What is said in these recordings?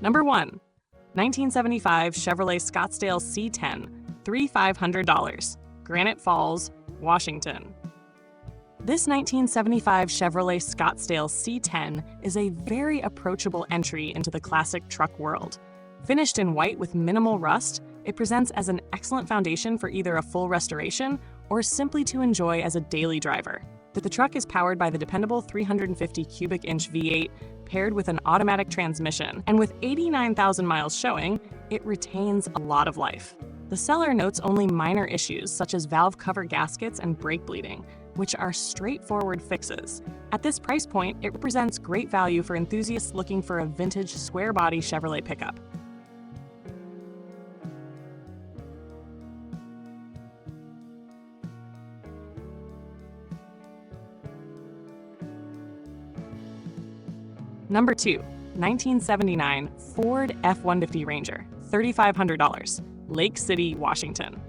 Number 1. 1975 Chevrolet Scottsdale C10, $3,500, Granite Falls, Washington. This 1975 Chevrolet Scottsdale C10 is a very approachable entry into the classic truck world. Finished in white with minimal rust, it presents as an excellent foundation for either a full restoration or simply to enjoy as a daily driver. The truck is powered by the dependable 350 cubic inch V8 paired with an automatic transmission, and with 89,000 miles showing, it retains a lot of life. The seller notes only minor issues such as valve cover gaskets and brake bleeding, which are straightforward fixes. At this price point, it represents great value for enthusiasts looking for a vintage square-body Chevrolet pickup. Number 2. 1979 Ford F150 Ranger, $3,500, Lake City, Washington.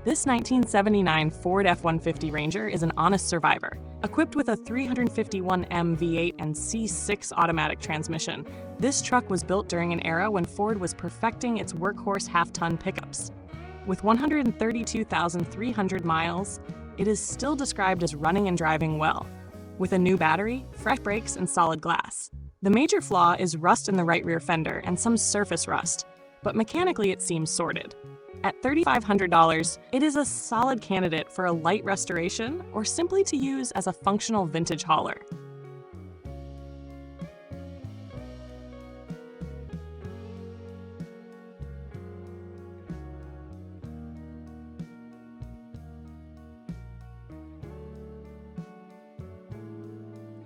This 1979 Ford F150 Ranger is an honest survivor. Equipped with a 351M V8 and C6 automatic transmission, this truck was built during an era when Ford was perfecting its workhorse half-ton pickups. With 132,300 miles, it is still described as running and driving well, with a new battery, fresh brakes, and solid glass. The major flaw is rust in the right rear fender and some surface rust, but mechanically it seems sorted. At $3,500, it is a solid candidate for a light restoration or simply to use as a functional vintage hauler.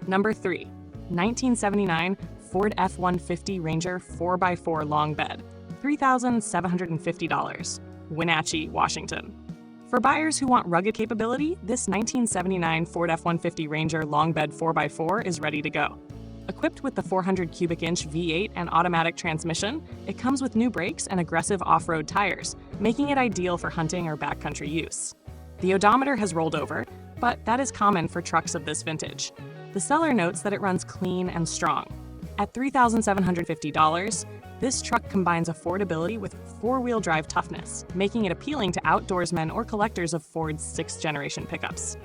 Number 3. 1979 Ford F150 Ranger 4x4 long bed, $3,750, Wenatchee, Washington. For buyers who want rugged capability, this 1979 Ford F150 Ranger long bed 4x4 is ready to go. Equipped with the 400 cubic inch V8 and automatic transmission, it comes with new brakes and aggressive off-road tires, making it ideal for hunting or backcountry use. The odometer has rolled over, but that is common for trucks of this vintage. The seller notes that it runs clean and strong. At $3,750, this truck combines affordability with four-wheel drive toughness, making it appealing to outdoorsmen or collectors of Ford's sixth-generation pickups.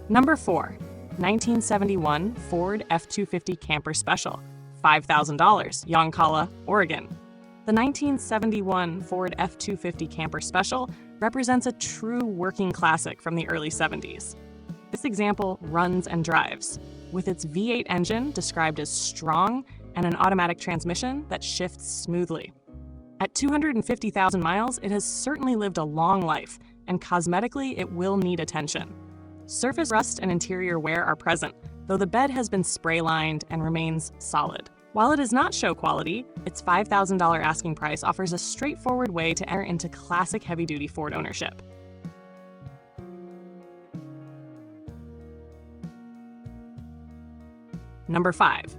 Number 4. 1971 Ford F250 Camper Special, $5,000, Yoncalla, Oregon. The 1971 Ford F250 Camper Special represents a true working classic from the early 70s. This example runs and drives, with its V8 engine described as strong and an automatic transmission that shifts smoothly. At 250,000 miles, it has certainly lived a long life, and cosmetically it will need attention. Surface rust and interior wear are present, though the bed has been spray-lined and remains solid. While it is not show quality, its $5,000 asking price offers a straightforward way to enter into classic heavy-duty Ford ownership. Number 5.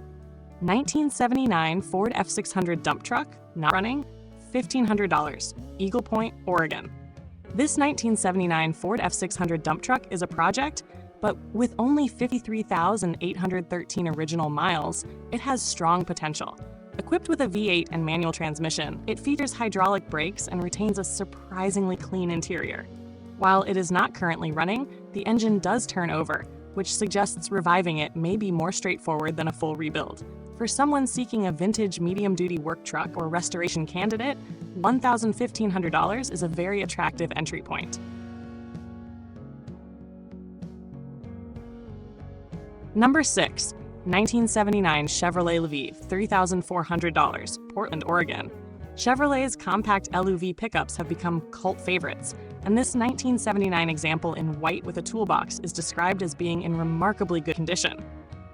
1979 Ford F600 dump truck, not running, $1,500, Eagle Point, Oregon. This 1979 Ford F600 dump truck is a project, but with only 53,813 original miles, it has strong potential. Equipped with a V8 and manual transmission, it features hydraulic brakes and retains a surprisingly clean interior. While it is not currently running, the engine does turn over, which suggests reviving it may be more straightforward than a full rebuild. For someone seeking a vintage medium-duty work truck or restoration candidate, $1,500 is a very attractive entry point. Number 6. 1979 Chevrolet Luv, $3,400, Portland, Oregon. Chevrolet's compact LUV pickups have become cult favorites, and this 1979 example in white with a toolbox is described as being in remarkably good condition.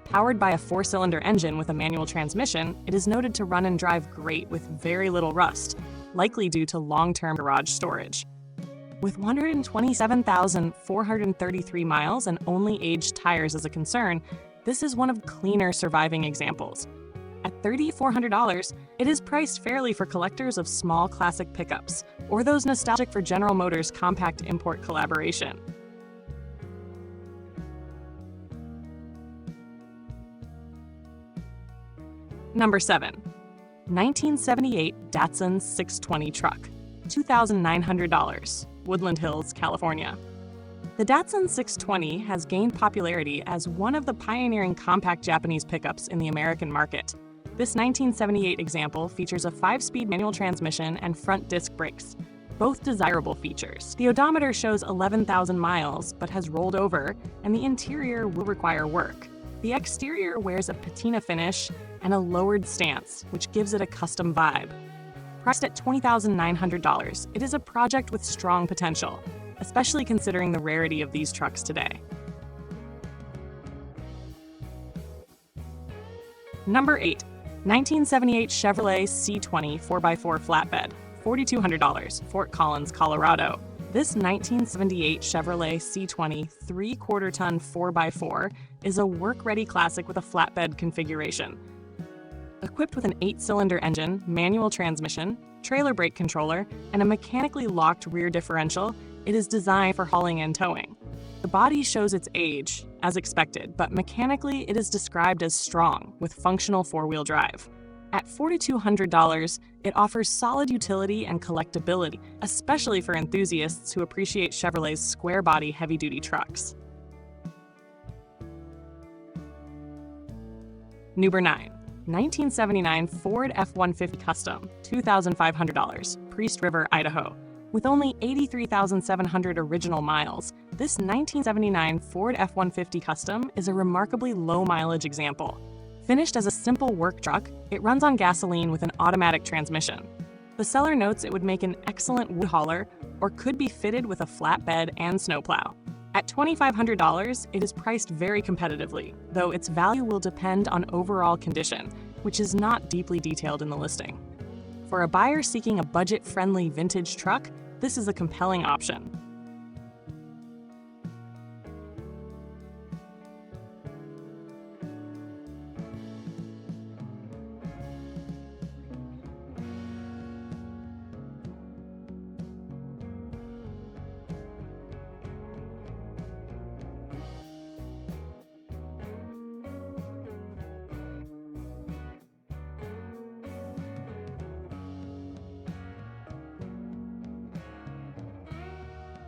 Powered by a four-cylinder engine with a manual transmission, it is noted to run and drive great with very little rust, likely due to long-term garage storage. With 127,433 miles and only aged tires as a concern, this is one of the cleaner surviving examples. At $3,400, it is priced fairly for collectors of small classic pickups, or those nostalgic for General Motors' compact import collaboration. Number 7. 1978 Datsun 620 truck, $2,900, Woodland Hills, California. The Datsun 620 has gained popularity as one of the pioneering compact Japanese pickups in the American market. This 1978 example features a 5-speed manual transmission and front disc brakes, both desirable features. The odometer shows 11,000 miles but has rolled over, and the interior will require work. The exterior wears a patina finish and a lowered stance, which gives it a custom vibe. Priced at $20,900, it is a project with strong potential, especially considering the rarity of these trucks today. Number 8. 1978 Chevrolet C20 4x4 flatbed, $4,200, Fort Collins, Colorado. This 1978 Chevrolet C20 3/4-ton 4x4 is a work-ready classic with a flatbed configuration. Equipped with an 8-cylinder engine, manual transmission, trailer brake controller, and a mechanically locked rear differential, it is designed for hauling and towing. The body shows its age, as expected, but mechanically it is described as strong, with functional 4-wheel drive. At $4,200, it offers solid utility and collectability, especially for enthusiasts who appreciate Chevrolet's square-body heavy-duty trucks. Number 9. 1979 Ford F150 Custom, $2,500, Priest River, Idaho. With only 83,700 original miles, this 1979 Ford F150 Custom is a remarkably low-mileage example. Finished as a simple work truck, it runs on gasoline with an automatic transmission. The seller notes it would make an excellent wood hauler or could be fitted with a flatbed and snowplow. At $2,500, it is priced very competitively, though its value will depend on overall condition, which is not deeply detailed in the listing. For a buyer seeking a budget-friendly vintage truck, this is a compelling option.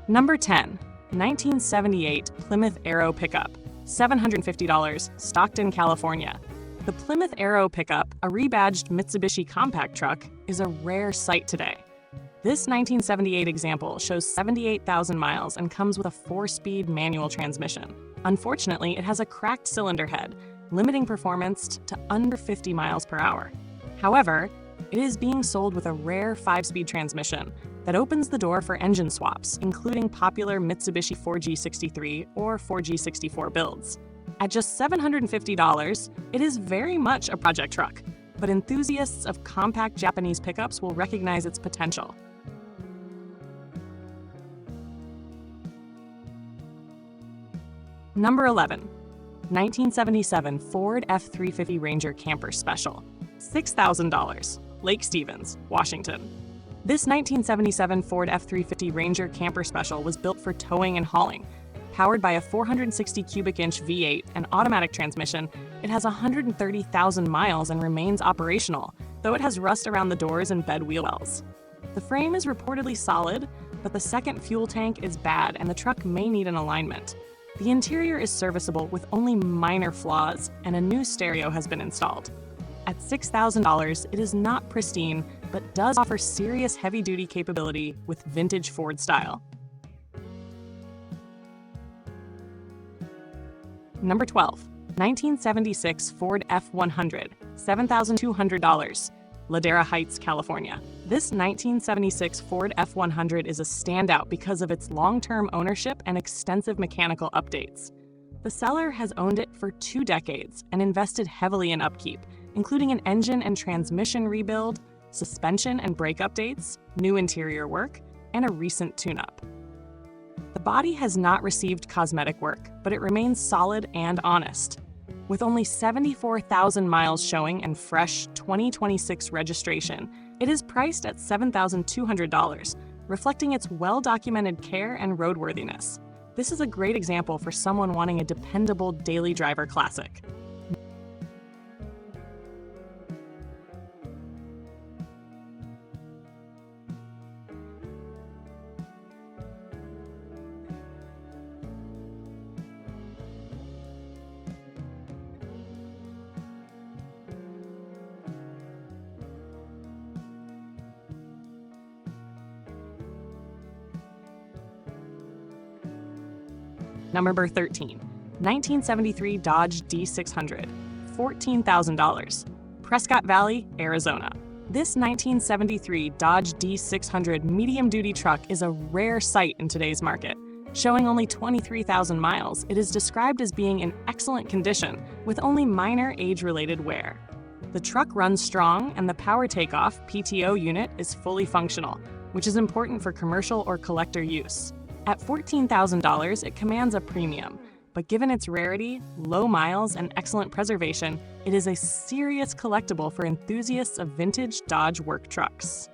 Number 10. 1978 Plymouth Arrow pickup, $750, Stockton, California. The Plymouth Arrow pickup, a rebadged Mitsubishi compact truck, is a rare sight today. This 1978 example shows 78,000 miles and comes with a 4-speed manual transmission. Unfortunately, it has a cracked cylinder head, limiting performance to under 50 miles per hour. However, it is being sold with a rare 5-speed transmission that opens the door for engine swaps, including popular Mitsubishi 4G63 or 4G64 builds. At just $750, it is very much a project truck, but enthusiasts of compact Japanese pickups will recognize its potential. Number 11. 1977 Ford F350 Ranger Camper Special, $6,000, Lake Stevens, Washington. This 1977 Ford F350 Ranger Camper Special was built for towing and hauling. Powered by a 460 cubic inch V8 and automatic transmission, it has 130,000 miles and remains operational, though it has rust around the doors and bed wheel wells. The frame is reportedly solid, but the second fuel tank is bad and the truck may need an alignment. The interior is serviceable with only minor flaws, and a new stereo has been installed. At $6,000, it is not pristine, but does offer serious heavy-duty capability with vintage Ford style. Number 12. 1976 Ford F100, $7,200, Ladera Heights, California. This 1976 Ford F100 is a standout because of its long-term ownership and extensive mechanical updates. The seller has owned it for 2 decades and invested heavily in upkeep, including an engine and transmission rebuild, suspension and brake updates, new interior work, and a recent tune-up. The body has not received cosmetic work, but it remains solid and honest. With only 74,000 miles showing and fresh 2026 registration, it is priced at $7,200, reflecting its well-documented care and roadworthiness. This is a great example for someone wanting a dependable daily driver classic. Number 13. 1973 Dodge D600, $14,000. Prescott Valley, Arizona. This 1973 Dodge D600 medium-duty truck is a rare sight in today's market. Showing only 23,000 miles, it is described as being in excellent condition with only minor age-related wear. The truck runs strong and the power takeoff (PTO) unit is fully functional, which is important for commercial or collector use. At $14,000, it commands a premium, but given its rarity, low miles, and excellent preservation, it is a serious collectible for enthusiasts of vintage Dodge work trucks.